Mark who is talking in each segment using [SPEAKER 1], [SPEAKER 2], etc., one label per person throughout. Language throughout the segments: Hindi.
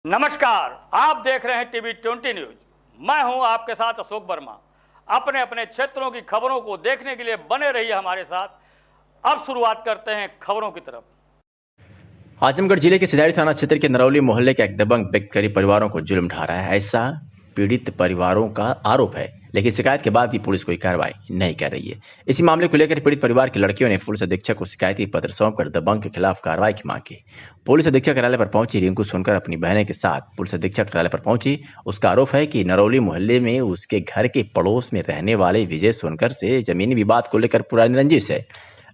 [SPEAKER 1] नमस्कार, आप देख रहे हैं टीवी 20 न्यूज। मैं हूं आपके साथ अशोक वर्मा। अपने अपने क्षेत्रों की खबरों को देखने के लिए बने रहिए हमारे साथ। अब शुरुआत करते हैं खबरों की तरफ।
[SPEAKER 2] आजमगढ़ जिले के सिधारी थाना क्षेत्र के नरौली मोहल्ले के एक दबंग व्यक्ति गरीब परिवारों को जुल्म ढा रहा है, ऐसा पीड़ित परिवारों का आरोप है। लेकिन शिकायत के बाद भी पुलिस कोई कार्रवाई नहीं कर रही है। इसी मामले को लेकर पीड़ित परिवार की लड़कियों ने पुलिस अधीक्षक को शिकायती पत्र सौंपकर दबंग के खिलाफ कार्रवाई की मांग की। पुलिस अधीक्षक कार्यालय पर पहुंची रिंकू सुनकर अपनी बहन के साथ पुलिस अधीक्षक कार्यालय पर पहुंची। उसका आरोप है कि नरौली मोहल्ले में उसके घर के पड़ोस में रहने वाले विजय सोनकर से जमीनी विवाद को लेकर पुरानी रंजिश है।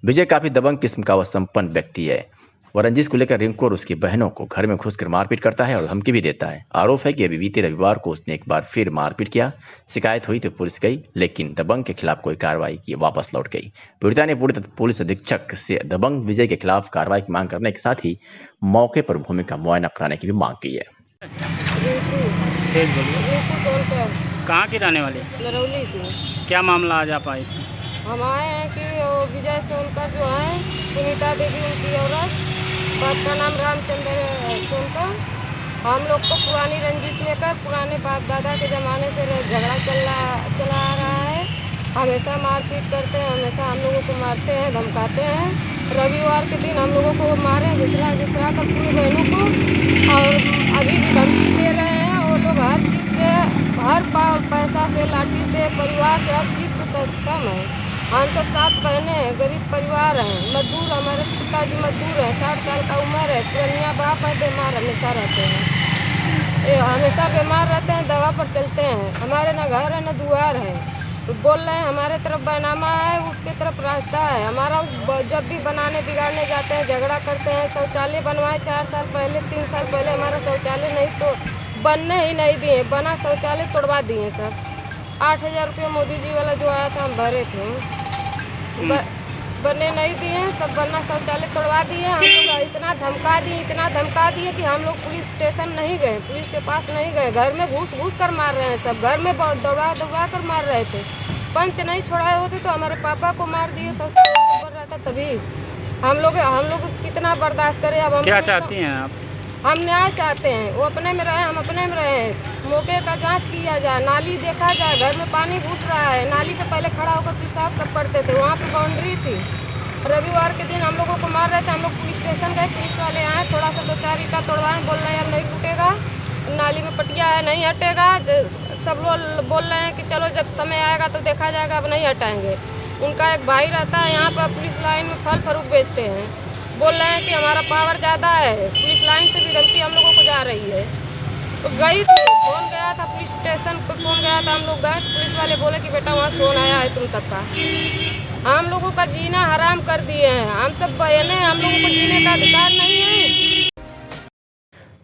[SPEAKER 2] विजय काफी दबंग किस्म का व संपन्न व्यक्ति है। वह रंजिश को लेकर रिंकू और उसकी बहनों को घर में घुसकर मारपीट करता है और धमकी भी देता है। आरोप है कि अभी बीते रविवार को उसने एक बार फिर मारपीट किया। शिकायत हुई तो पुलिस गई, लेकिन दबंग के खिलाफ कोई कार्रवाई की वापस लौट गई। पीड़िता ने पुलिस अधीक्षक से दबंग विजय के खिलाफ कार्रवाई की मांग करने के साथ ही मौके पर भूमि का मुआयना कराने की भी मांग की है।
[SPEAKER 3] कहाँ की रहने वाले?
[SPEAKER 4] नरौली की।
[SPEAKER 3] क्या मामला आज आप आए?
[SPEAKER 4] हम आए हैं कि वो विजय सोनकर जो है, सुनीता देवी उनकी औरत, बाप का नाम रामचंद्र सोनकर, हम लोग को पुरानी रंजिश लेकर पुराने बाप दादा के ज़माने से झगड़ा चला आ रहा है। हमेशा मारपीट करते हैं, हमेशा हम लोगों को मारते हैं, धमकाते हैं। रविवार के दिन हम लोगों को मारे घिसरा कर पूरी बहनों को, और अभी भी धमकी दे रहे हैं। वो लोग हर चीज़ से, हर पैसा से, लाठी से, परिवार से, हर चीज़ से सक्षम है। हम सब 7 बहनें हैं, गरीब परिवार हैं, मजदूर, हमारे पिताजी मजदूर हैं, 60 साल का उम्र है, पुरानिया बाप है, बीमार हमेशा रहते हैं, हमेशा बीमार रहते हैं, दवा पर चलते हैं। हमारे न घर है न दुआर है। बोल रहे हैं हमारे तरफ बैनामा है, उसके तरफ रास्ता है। हमारा जब भी बनाने बिगाड़ने जाते हैं, झगड़ा करते हैं। शौचालय बनवाए 4 साल पहले, 3 साल पहले हमारा शौचालय नहीं तो बनने ही नहीं दिए, बना शौचालय तोड़वा दिए सब। 8,000 रुपये मोदी जी वाला जो आया था हम भरे थे, बनने नहीं दिए, सब बनना शौचालय तोड़वा दिए। हम लोग इतना धमका दिए कि हम लोग पुलिस स्टेशन नहीं गए, पुलिस के पास नहीं गए। घर में घुस कर मार रहे हैं सब, घर में दौड़ा कर मार रहे थे। पंच नहीं छोड़ाए होते तो हमारे पापा को मार दिए, शौचालय बन रहा था तभी। हम लोग कितना बर्दाश्त करें। अब हम
[SPEAKER 3] क्या चाहती हैं आप?
[SPEAKER 4] हम न्याय चाहते हैं, वो अपने में रहे, हम अपने में रहे। मौके का जांच किया जाए, नाली देखा जाए, घर में पानी घुस रहा है। नाली पे पहले खड़ा होकर पेशाब सब करते थे, वहाँ पे बाउंड्री थी। रविवार के दिन हम लोगों को मार रहे थे। हम लोग पुलिस स्टेशन गए, पुलिस वाले आए, थोड़ा सा 2-4 ईंटा तोड़वाए, बोल रहे हैं अब नहीं टूटेगा, नाली में पटिया है नहीं हटेगा। सब लोग बोल रहे हैं कि चलो जब समय आएगा तो देखा जाएगा, अब नहीं हटाएंगे। उनका एक भाई रहता है यहाँ पर, पुलिस लाइन में फल फ्रूट बेचते हैं, बोल रहे हैं कि हमारा पावर ज़्यादा है। पुलिस लाइन से भी धमकी हम लोगों को जा रही है। तो गई थी, फोन गया था पुलिस स्टेशन पर, फोन गया था, हम लोग गए तो पुलिस वाले बोले कि बेटा वहाँ फोन आया है तुम सबका। हम लोगों का जीना हराम कर दिए हैं। हम सब बहनें, हम लोगों को जीने का अधिकार नहीं है।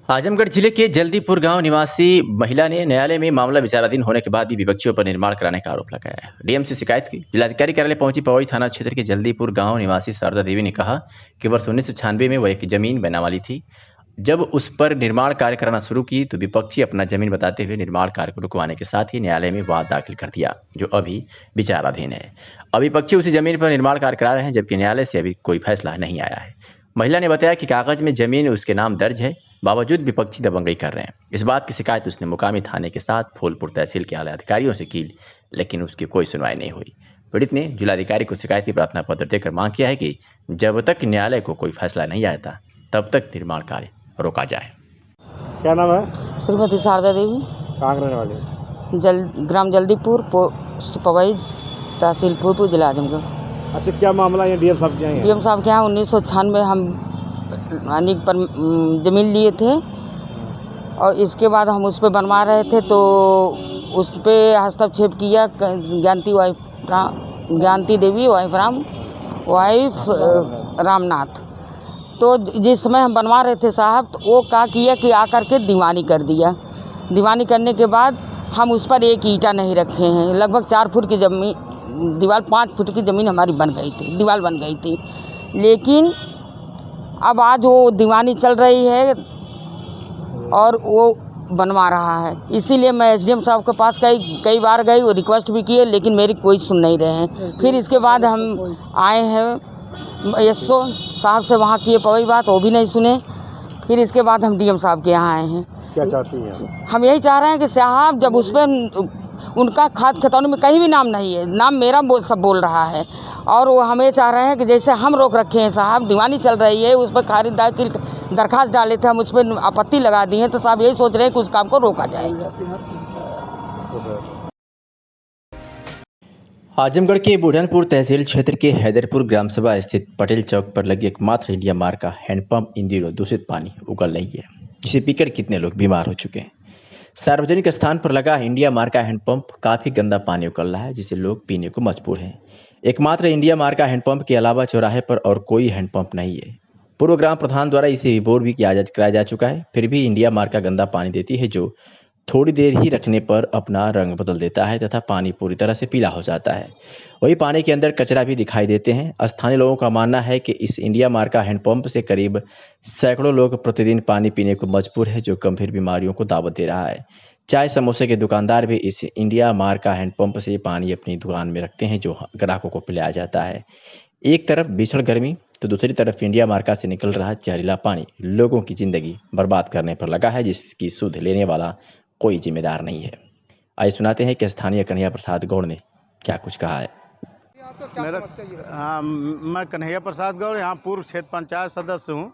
[SPEAKER 2] आजमगढ़ जिले के जल्दीपुर गांव निवासी महिला ने न्यायालय में मामला विचाराधीन होने के बाद भी विपक्षियों पर निर्माण कराने का आरोप लगाया है। डीएम से शिकायत की। जिलाधिकारी कार्यालय पहुंची पवई थाना क्षेत्र के जल्दीपुर गांव निवासी शारदा देवी ने कहा कि वर्ष 1996 में वह एक जमीन बनने वाली थी। जब उस पर निर्माण कार्य कराना शुरू की तो विपक्षी अपना जमीन बताते हुए निर्माण कार्य को रुकवाने के साथ ही न्यायालय में वाद दाखिल कर दिया, जो अभी विचाराधीन है। अब विपक्षी उसी जमीन पर निर्माण कार्य करा रहे हैं, जबकि न्यायालय से अभी कोई फैसला नहीं आया है। महिला ने बताया कि कागज में जमीन उसके नाम दर्ज है, बावजूद विपक्षी दबंगई कर रहे हैं। इस बात की शिकायत उसने मुकामी थाने के साथ फूलपुर तहसील के आला अधिकारियों से की, लेकिन उसकी कोई सुनवाई नहीं हुई। पीड़ित ने जिलाधिकारी को शिकायती प्रार्थना पत्र देकर मांग किया है कि जब तक न्यायालय को कोई फैसला नहीं आता तब तक निर्माण कार्य रोका जाए।
[SPEAKER 5] क्या नाम है?
[SPEAKER 4] श्रीमती शारदा देवी।
[SPEAKER 5] कहाँ रहने वाले?
[SPEAKER 4] ग्राम जल्दीपुर, पोस्ट पवई, तहसील फूलपुर, जिला आजमगढ़।
[SPEAKER 5] अच्छा, क्या मामला है डीएम साहब के यहाँ?
[SPEAKER 4] डीएम साहब के यहाँ 1996 हम अनेक पर जमीन लिए थे, और इसके बाद हम उस पर बनवा रहे थे तो उस पर हस्तक्षेप किया ज्ञानती देवी, वाइफ रामनाथ। तो जिस समय हम बनवा रहे थे साहब, तो वो क्या किया कि आकर के दीवानी कर दिया। दीवानी करने के बाद हम उस पर एक ईंटा नहीं रखे हैं। लगभग 4 फुट की जमीन, दीवार 5 फुट की ज़मीन हमारी बन गई थी, दीवार बन गई थी। लेकिन अब आज वो दीवानी चल रही है और वो बनवा रहा है। इसीलिए मैं एसडीएम साहब के पास कई बार गई, वो रिक्वेस्ट भी किए, लेकिन मेरी कोई सुन नहीं रहे हैं। फिर इसके बाद हम आए हैं एसओ साहब से, वहाँ किए पवई बात, वो भी नहीं सुने। फिर इसके बाद हम डीएम साहब के यहाँ आए हैं।
[SPEAKER 5] क्या चाहती हैं?
[SPEAKER 6] हम यही चाह रहे हैं कि साहब जब उस पर उनका खाद खतौनी में कहीं भी नाम नहीं है, नाम मेरा सब बोल रहा है, और वो हमें चाह रहे हैं कि जैसे हम रोक रखे हैं साहब, दीवानी चल रही है, उस पर खरीदार की दरखास्त डाले थे, हम उस पर आपत्ति लगा दी है, तो साहब यही सोच रहे हैं कि उस काम को रोका जाए।
[SPEAKER 2] आजमगढ़ के बुढ़नपुर तहसील क्षेत्र के हैदरपुर ग्राम सभा स्थित पटेल चौक पर लगी एकमात्र इंडिया मार्क का हैंडपंप इन दिनों दूषित पानी उगल रही है, जिसे पीकर कितने लोग बीमार हो चुके हैं। सार्वजनिक स्थान पर लगा इंडिया मार्क का हैंडपंप काफ़ी गंदा पानी उगल रहा है, जिसे लोग पीने को मजबूर हैं। एकमात्र इंडिया मार्क का हैंडपंप के अलावा चौराहे पर और कोई हैंडपंप नहीं है। पूर्व ग्राम प्रधान द्वारा इसे रिपोर्ट भी कराया जा चुका है, फिर भी इंडिया मार्क का गंदा पानी देती है, जो थोड़ी देर ही रखने पर अपना रंग बदल देता है तथा पानी पूरी तरह से पीला हो जाता है। वही पानी के अंदर कचरा भी दिखाई देते हैं। स्थानीय लोगों का मानना है कि इस इंडिया मार्क का हैंडपंप से करीब सैकड़ों लोग प्रतिदिन पानी पीने को मजबूर है, जो गंभीर बीमारियों को दावत दे रहा है। चाय समोसे के दुकानदार भी इस इंडिया मार्क का हैंडपंप से पानी अपनी दुकान में रखते हैं, जो ग्राहकों को पिलाया जाता है। एक तरफ भीषण गर्मी तो दूसरी तरफ इंडिया मार्का से निकल रहा जहरीला पानी लोगों की जिंदगी बर्बाद करने पर लगा है, जिसकी सुध लेने वाला कोई जिम्मेदार नहीं है। आइए सुनाते हैं कि स्थानीय कन्हैया प्रसाद गौड़ ने क्या कुछ कहा है।
[SPEAKER 7] मैं कन्हैया प्रसाद गौड़ यहाँ पूर्व क्षेत्र पंचायत सदस्य हूँ।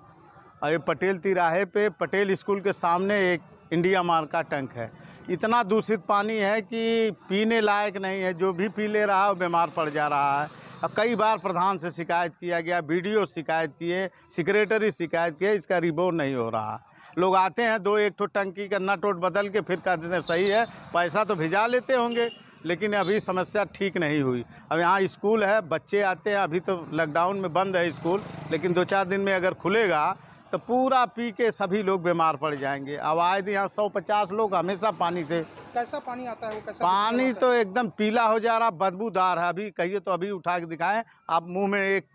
[SPEAKER 7] और ये पटेल तिराहे पे पटेल स्कूल के सामने एक इंडिया मार्क का टैंक है। इतना दूषित पानी है कि पीने लायक नहीं है, जो भी पी ले रहा है वो बीमार पड़ जा रहा है। अब कई बार प्रधान से शिकायत किया गया, बीडीओ शिकायत किए, सेक्रेटरी शिकायत किए, इसका रिपोर्ट नहीं हो रहा। लोग आते हैं 2-1 ठो टंकी का नट वोट बदल के फिर कहते हैं सही है, पैसा तो भिजा लेते होंगे, लेकिन अभी समस्या ठीक नहीं हुई। अब यहाँ स्कूल है, बच्चे आते हैं, अभी तो लॉकडाउन में बंद है स्कूल, लेकिन 2-4 दिन में अगर खुलेगा तो पूरा पी के सभी लोग बीमार पड़ जाएंगे। अब आए दिन यहाँ 150 लोग हमेशा पानी से।
[SPEAKER 8] कैसा पानी आता है वो? कैसा
[SPEAKER 7] पानी तो एकदम पीला हो जा रहा, बदबूदार है। अभी कहिए तो अभी उठा के दिखाएं, आप मुंह में एक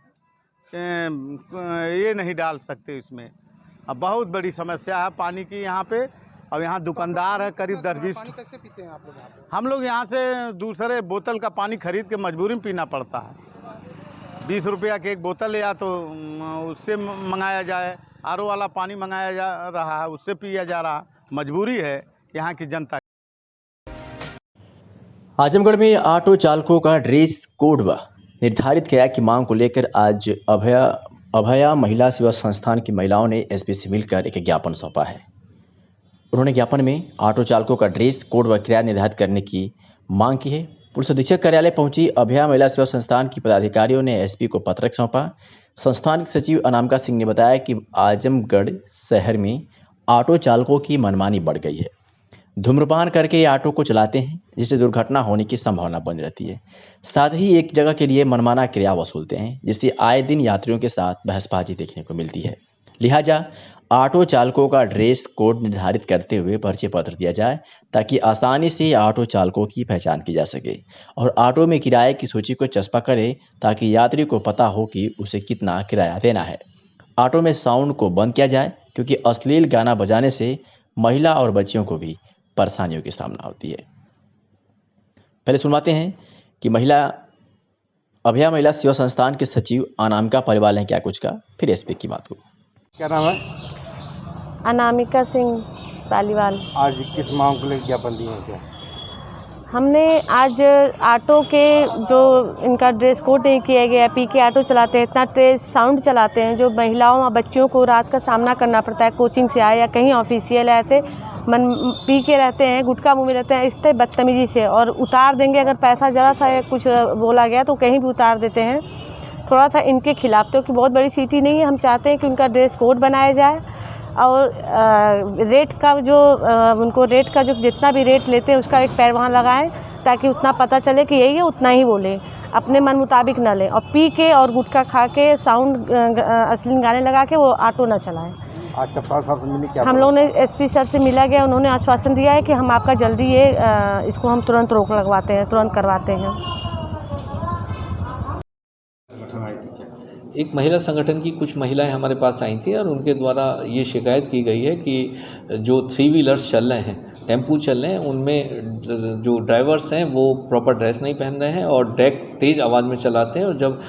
[SPEAKER 7] ये नहीं डाल सकते इसमें। अब बहुत बड़ी समस्या है पानी की यहाँ पे। अब यहाँ दुकानदार है करीब 10-20।
[SPEAKER 8] पानी कैसे पीते हैं आप लोग यहाँ पे?
[SPEAKER 7] हम लोग यहाँ से दूसरे बोतल का पानी खरीद के मजबूरी में पीना पड़ता है। 20 रुपया की एक बोतल या तो उससे मंगाया जाए, आरओ वाला पानी मंगाया जा रहा है, उससे पिया जा रहा। मजबूरी है यहाँ की जनता।
[SPEAKER 2] आजमगढ़ में ऑटो चालकों का ड्रेस कोड व निर्धारित किराए की मांग को लेकर आज अभया महिला सेवा संस्थान की महिलाओं ने एसपी से मिलकर एक ज्ञापन सौंपा है। उन्होंने ज्ञापन में ऑटो चालकों का ड्रेस कोड व किराया निर्धारित करने की मांग की है। पुलिस अधीक्षक कार्यालय पहुंची अभया महिला सेवा संस्थान की पदाधिकारियों ने एसपी को पत्रक सौंपा। संस्थान के सचिव अनामिका सिंह ने बताया कि आजमगढ़ शहर में ऑटो चालकों की मनमानी बढ़ गई है। धूम्रपान करके ये ऑटो को चलाते हैं, जिससे दुर्घटना होने की संभावना बन रहती है। साथ ही एक जगह के लिए मनमाना किराया वसूलते हैं, जिससे आए दिन यात्रियों के साथ बहसबाजी देखने को मिलती है। लिहाजा ऑटो चालकों का ड्रेस कोड निर्धारित करते हुए परिचय पत्र दिया जाए, ताकि आसानी से ऑटो चालकों की पहचान की जा सके और ऑटो में किराए की सूची को चस्पा करे, ताकि यात्री को पता हो कि उसे कितना किराया देना है। ऑटो में साउंड को बंद किया जाए, क्योंकि अश्लील गाना बजाने से महिला और बच्चियों को भी परेशानियों की सामना होती है। पहले सुनवाते हैं कि अभया महिला सेवा संस्थान के सचिव अनामिका परिवाल ने क्या कुछ कहा, फिर एसपी की बात को।
[SPEAKER 5] क्या नाम है?
[SPEAKER 9] अनामिका सिंह पालीवाल।
[SPEAKER 5] आज किस मांग को लेकर ज्ञापन दिए हैं? क्या
[SPEAKER 9] हमने आज ऑटो के जो इनका ड्रेस कोड नहीं किया गया, पी के ऑटो चलाते हैं, इतना तेज साउंड चलाते हैं, जो महिलाओं और बच्चियों को रात का सामना करना पड़ता है। कोचिंग से आए या कहीं ऑफिशियल आए थे, पी के रहते हैं, गुटखा मुँह में रहते हैं, इस तरह बदतमीजी से, और उतार देंगे अगर पैसा ज़रा सा कुछ बोला गया तो कहीं भी उतार देते हैं। थोड़ा सा इनके खिलाफ, तो कि बहुत बड़ी सिटी नहीं है, हम चाहते हैं कि उनका ड्रेस कोड बनाया जाए और रेट का जो उनको रेट का जो जितना भी रेट लेते हैं उसका एक पैर वहाँ लगाएं, ताकि उतना पता चले कि यही है, उतना ही बोलें, अपने मन मुताबिक न लें, और पी के और गुटखा खा के साउंड अश्लील गाने लगा के वो ऑटो न चलाएं।
[SPEAKER 5] आज का प्रशासन से मिली क्या?
[SPEAKER 9] हम लोगों ने एसपी सर से मिला गया, उन्होंने आश्वासन दिया है कि हम आपका जल्दी ये इसको हम तुरंत रोक लगवाते हैं, तुरंत करवाते हैं।
[SPEAKER 10] एक महिला संगठन की कुछ महिलाएं हमारे पास आई थी और उनके द्वारा ये शिकायत की गई है कि जो 3 व्हीलर्स चल रहे हैं टेम्पू चल रहे हैं उनमें जो ड्राइवर्स हैं वो प्रॉपर ड्रेस नहीं पहन रहे हैं और डेक तेज़ आवाज़ में चलाते हैं और जब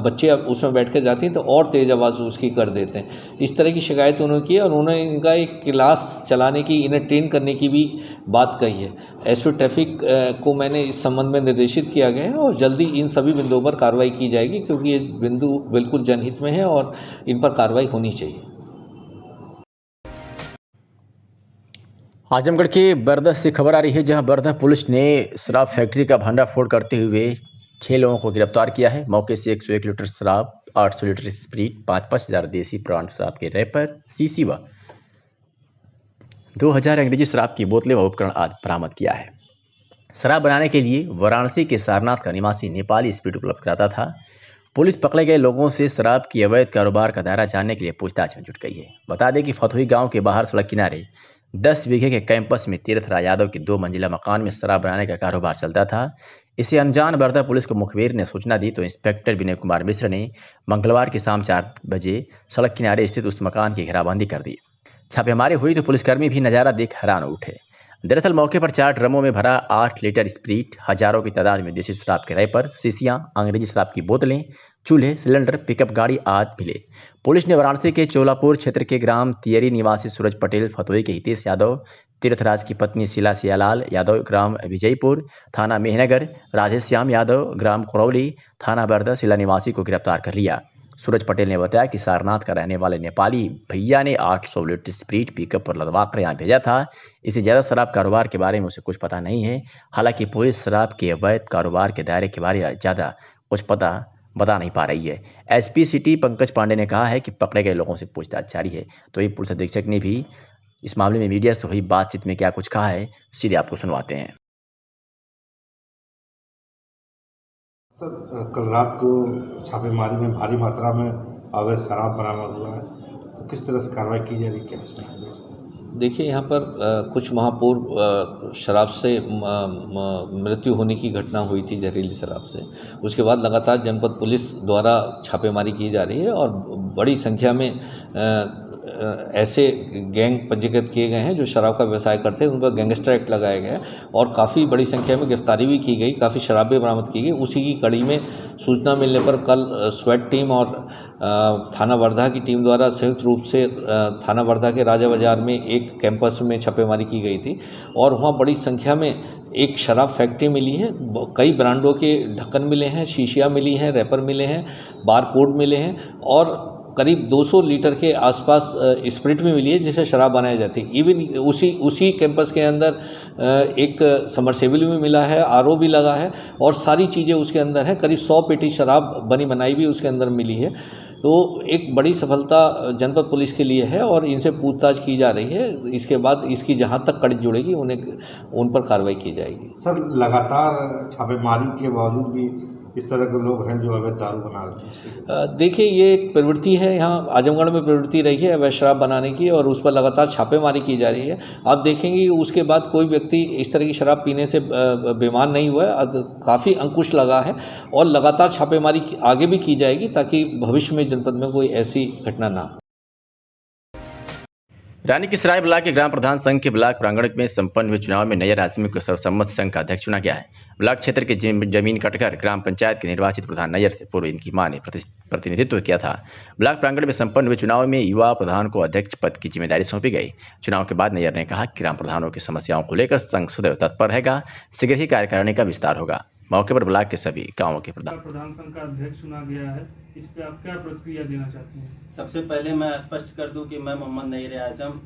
[SPEAKER 10] बच्चे उसमें बैठ कर जाती हैं तो और तेज़ आवाज़ उसकी कर देते हैं। इस तरह की शिकायत उन्होंने की है और उन्होंने इनका एक क्लास चलाने की, इन्हें ट्रेन करने की भी बात कही है। एसपी ट्रैफिक को मैंने इस संबंध में निर्देशित किया गया है और जल्दी इन सभी बिंदुओं पर कार्रवाई की जाएगी, क्योंकि ये बिंदु बिल्कुल जनहित में है और इन पर कार्रवाई होनी चाहिए।
[SPEAKER 2] आजमगढ़ के बरदह से खबर आ रही है, जहां बरदह पुलिस ने शराब फैक्ट्री का भंडाफोड़ करते हुए 6 लोगों को गिरफ्तार किया है। मौके से 101 लीटर शराब, 800 लीटर स्प्रीट, 5-5 हज़ार देसी ब्रांड शराब के रैपर, सीसी व 2000 अंग्रेजी शराब की बोतलें व उपकरण आज बरामद किया है। शराब बनाने के लिए वाराणसी के सारनाथ का निवासी नेपाली स्प्रीट उपलब्ध कराता था। पुलिस पकड़े गए लोगों से शराब की अवैध कारोबार का दायरा जानने के लिए पूछताछ में जुट गई है। बता दें कि फतुही गांव के बाहर सड़क किनारे 10 बीघे के कैंपस में तीर्थराज यादव के 2 मंजिला मकान में शराब बनाने का कारोबार चलता था। इसे अनजान बरदह पुलिस को मुखबिर ने सूचना दी तो इंस्पेक्टर विनय कुमार मिश्र ने मंगलवार की शाम 4 बजे सड़क किनारे स्थित उस मकान की घेराबंदी कर दी। छापेमारी हुई तो पुलिसकर्मी भी नज़ारा देख हैरान उठे। दरअसल मौके पर 4 ड्रमों में भरा 8 लीटर स्प्रीट, हजारों की तादाद में देसी शराब के रैपर, शीशियां, अंग्रेजी शराब की बोतलें, चूल्हे, सिलेंडर, पिकअप गाड़ी आदि मिले। पुलिस ने वाराणसी के चोलापुर क्षेत्र के ग्राम तियरी निवासी सूरज पटेल, फतुही के हितेश यादव, तीर्थराज की पत्नी शीला सियालाल यादव, ग्राम विजयपुर, थाना मेहनगर, राधेश्याम यादव, ग्राम करौली, थाना बरदह, शिला निवासी को गिरफ्तार कर लिया। सूरज पटेल ने बताया कि सारनाथ का रहने वाले नेपाली भैया ने 800 लीटर स्प्रीट पिकअप पर लदवा कर यहाँ भेजा था। इसे ज़्यादा शराब कारोबार के बारे में उसे कुछ पता नहीं है। हालांकि पुलिस शराब के अवैध कारोबार के दायरे के बारे में ज़्यादा कुछ बता नहीं पा रही है। एसपी सिटी पंकज पांडे ने कहा है कि पकड़े गए लोगों से पूछताछ जारी है। तो ये पुलिस अधीक्षक ने भी इस मामले में मीडिया से हुई बातचीत में क्या कुछ कहा है, सीधे आपको सुनवाते हैं।
[SPEAKER 5] सर, कल रात को छापेमारी में भारी मात्रा में अवैध शराब बरामद हुआ है, तो किस तरह से कार्रवाई की जा रही है, क्या उसमें?
[SPEAKER 10] देखिए, यहाँ पर कुछ माह पूर्व शराब से मृत्यु होने की घटना हुई थी, जहरीली शराब से। उसके बाद लगातार जनपद पुलिस द्वारा छापेमारी की जा रही है और बड़ी संख्या में ऐसे गैंग पंजीकृत किए गए हैं जो शराब का व्यवसाय करते हैं। उन पर गैंगस्टर एक्ट लगाया गया है और काफ़ी बड़ी संख्या में गिरफ्तारी भी की गई, काफ़ी शराबें बरामद की गई। उसी की कड़ी में सूचना मिलने पर कल स्वेट टीम और थाना वर्धा की टीम द्वारा संयुक्त रूप से थाना वर्धा के राजा बाजार में एक कैंपस में छापेमारी की गई थी और वहाँ बड़ी संख्या में एक शराब फैक्ट्री मिली है। कई ब्रांडों के ढक्कन मिले हैं, शीशियाँ मिली हैं, रैपर मिले हैं, बार कोड मिले हैं और करीब 200 लीटर के आसपास स्प्रिट भी मिली है जिसे शराब बनाई जाती है। इवन उसी कैंपस के अंदर एक समरसेबल भी मिला है, आरओ भी लगा है और सारी चीज़ें उसके अंदर हैं। करीब 100 पेटी शराब बनी बनाई भी उसके अंदर मिली है। तो एक बड़ी सफलता जनपद पुलिस के लिए है और इनसे पूछताछ की जा रही है। इसके बाद इसकी जहाँ तक कड़ी जुड़ेगी उन पर कार्रवाई की जाएगी।
[SPEAKER 5] सर, लगातार छापेमारी के बावजूद भी इस तरह के लोग हैं जो अवैध दारू बना रहे हैं।
[SPEAKER 10] देखिए, ये एक प्रवृत्ति है, यहाँ आजमगढ़ में प्रवृत्ति रही है अवैध शराब बनाने की और उस पर लगातार छापेमारी की जा रही है। आप देखेंगे कि उसके बाद कोई व्यक्ति इस तरह की शराब पीने से बीमार नहीं हुआ है। काफ़ी अंकुश लगा है और लगातार छापेमारी आगे भी की जाएगी ताकि भविष्य में जनपद में कोई ऐसी घटना ना हो।
[SPEAKER 2] रानी की सराय ब्लॉक के ग्राम प्रधान संघ के ब्लॉक प्रांगण में संपन्न हुए चुनाव में नैयर आजमी को सर्वसम्मत संघ का अध्यक्ष चुना गया है। ब्लॉक क्षेत्र के जमीन कटकर ग्राम पंचायत के निर्वाचित प्रधान नैयर से पूर्व इनकी मां ने प्रतिनिधित्व किया था। ब्लॉक प्रांगण में संपन्न हुए चुनाव में युवा प्रधान को अध्यक्ष पद की जिम्मेदारी सौंपी गई। चुनाव के बाद नैयर ने कहा कि ग्राम प्रधानों की समस्याओं को लेकर संघ सदैव तत्पर रहेगा। शीघ्र ही कार्यकारिणी का विस्तार होगा। मौके पर ब्लॉक के सभी गांवों के
[SPEAKER 11] प्रधान संघ का अध्यक्ष चुना गया है, इस पे आप क्या प्रतिक्रिया देना चाहते हैं?
[SPEAKER 12] सबसे पहले मैं स्पष्ट कर दूं कि मैं मोहम्मद नैयर आजम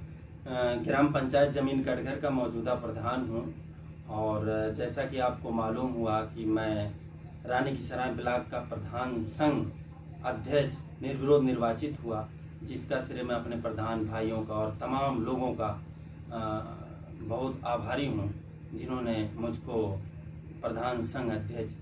[SPEAKER 12] ग्राम पंचायत जमीन कटघर का मौजूदा प्रधान हूं और जैसा कि आपको मालूम हुआ कि मैं रानी की सराय ब्लॉक का प्रधान संघ अध्यक्ष निर्विरोध निर्वाचित हुआ, जिसका श्रेय मैं अपने प्रधान भाइयों का और तमाम लोगों का बहुत आभारी हूं जिन्होंने मुझको प्रधान संघ अध्यक्ष।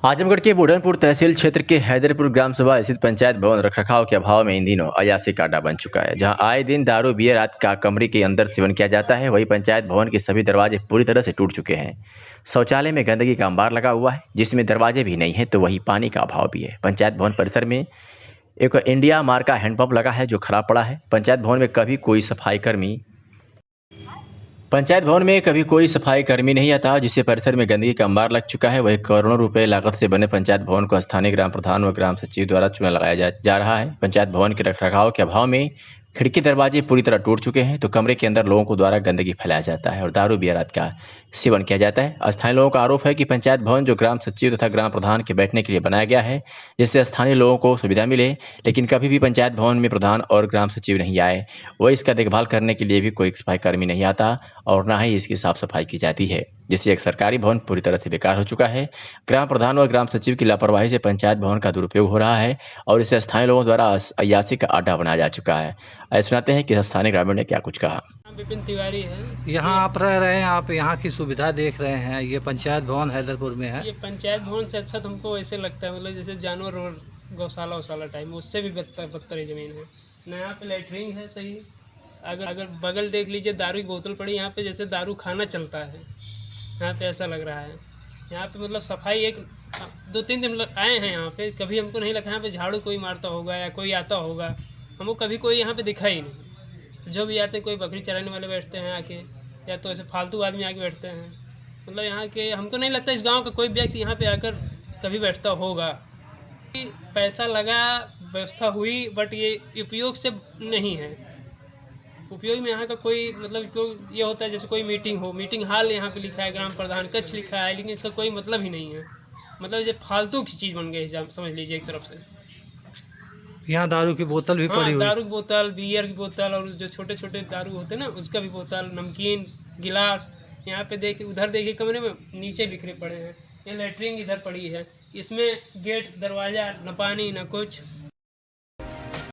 [SPEAKER 2] आजमगढ़ के बुढ़नपुर तहसील क्षेत्र के हैदरपुर ग्राम सभा स्थित पंचायत भवन रखरखाव के अभाव में इन दिनों अयासी का अड्डा बन चुका है, जहां आए दिन दारू बियर आदि का कमरे के अंदर सेवन किया जाता है। वही पंचायत भवन के सभी दरवाजे पूरी तरह से टूट चुके हैं। शौचालय में गंदगी का अंबार लगा हुआ है जिसमें दरवाजे भी नहीं है, तो वही पानी का अभाव भी है। पंचायत भवन परिसर में एक इंडिया मार्क का हैंडपंप लगा है जो खराब पड़ा है। पंचायत भवन में कभी कोई सफाई कर्मी पंचायत भवन में कभी कोई सफाई कर्मी नहीं आता, जिससे परिसर में गंदगी का अंबार लग चुका है। वही करोड़ों रुपए लागत से बने पंचायत भवन को स्थानीय ग्राम प्रधान व ग्राम सचिव द्वारा चूना लगाया जा रहा है। पंचायत भवन के रखरखाव के अभाव में खिड़की दरवाजे पूरी तरह टूट चुके हैं, तो कमरे के अंदर लोगों को द्वारा गंदगी फैलाया जाता है और दारू बियर का सेवन किया जाता है। स्थानीय लोगों का आरोप है कि पंचायत भवन जो ग्राम सचिव तथा ग्राम प्रधान के बैठने के लिए बनाया गया है, जिससे स्थानीय लोगों को सुविधा मिले, लेकिन कभी भी पंचायत भवन में प्रधान और ग्राम सचिव नहीं आए। वह इसका देखभाल करने के लिए भी कोई सफाई कर्मी नहीं आता और न ही इसकी साफ सफाई की जाती है, जिससे एक सरकारी भवन पूरी तरह से बेकार हो चुका है। ग्राम प्रधान और ग्राम सचिव की लापरवाही से पंचायत भवन का दुरुपयोग हो रहा है और इसे स्थानीय लोगों द्वारा अयासी का अड्डा बनाया जा चुका है। ऐसे सुनाते हैं कि स्थानीय ग्रामीण ने क्या कुछ कहा।
[SPEAKER 13] विपिन तिवारी है।
[SPEAKER 14] यहाँ आप रह रहे हैं, आप यहाँ की सुविधा देख रहे हैं, ये पंचायत भवन हैदरपुर में है।
[SPEAKER 13] ये पंचायत भवन से अच्छा तुमको ऐसे लगता है, मतलब जैसे जानवर और गौशाला वौशाला टाइम, उससे भी बदतर ही ज़मीन है। न यहाँ पे लेटरिन है सही, अगर बगल देख लीजिए दारू की बोतल पड़ी यहाँ पे, जैसे दारू खाना चलता है यहाँ पे, ऐसा लग रहा है। यहाँ पे मतलब सफाई एक 2-3 दिन आए हैं यहाँ पे, कभी हमको नहीं लगा यहाँ पे झाड़ू कोई मारता होगा या कोई आता होगा, हमको कभी कोई यहाँ पे दिखा ही नहीं। जो भी आते कोई बकरी चराने वाले बैठते हैं आके, या तो ऐसे फालतू आदमी आके बैठते हैं। मतलब यहाँ के हमको नहीं लगता इस गांव का कोई व्यक्ति यहाँ पे आकर कभी बैठता होगा। पैसा लगा, व्यवस्था हुई, बट ये उपयोग से नहीं है। उपयोग में यहाँ का कोई मतलब ये होता है जैसे कोई मीटिंग हो, मीटिंग हॉल यहाँ पे लिखा है, ग्राम प्रधान कक्ष लिखा है, लेकिन इसका कोई मतलब ही नहीं है। मतलब ये फालतू की चीज़ बन गई समझ लीजिए एक तरफ से।
[SPEAKER 14] यहाँ दारू की बोतल भी पड़ी हुई,
[SPEAKER 13] दारू की बोतल, बियर की बोतल, और जो छोटे छोटे दारू होते हैं ना उसका भी बोतल, नमकीन, गिलास। यहाँ पे देखिए, उधर देखिए कमरे में नीचे बिखरे पड़े हैं। ये लेटरिन इधर पड़ी है, इसमें गेट दरवाज़ा, न पानी न कुछ।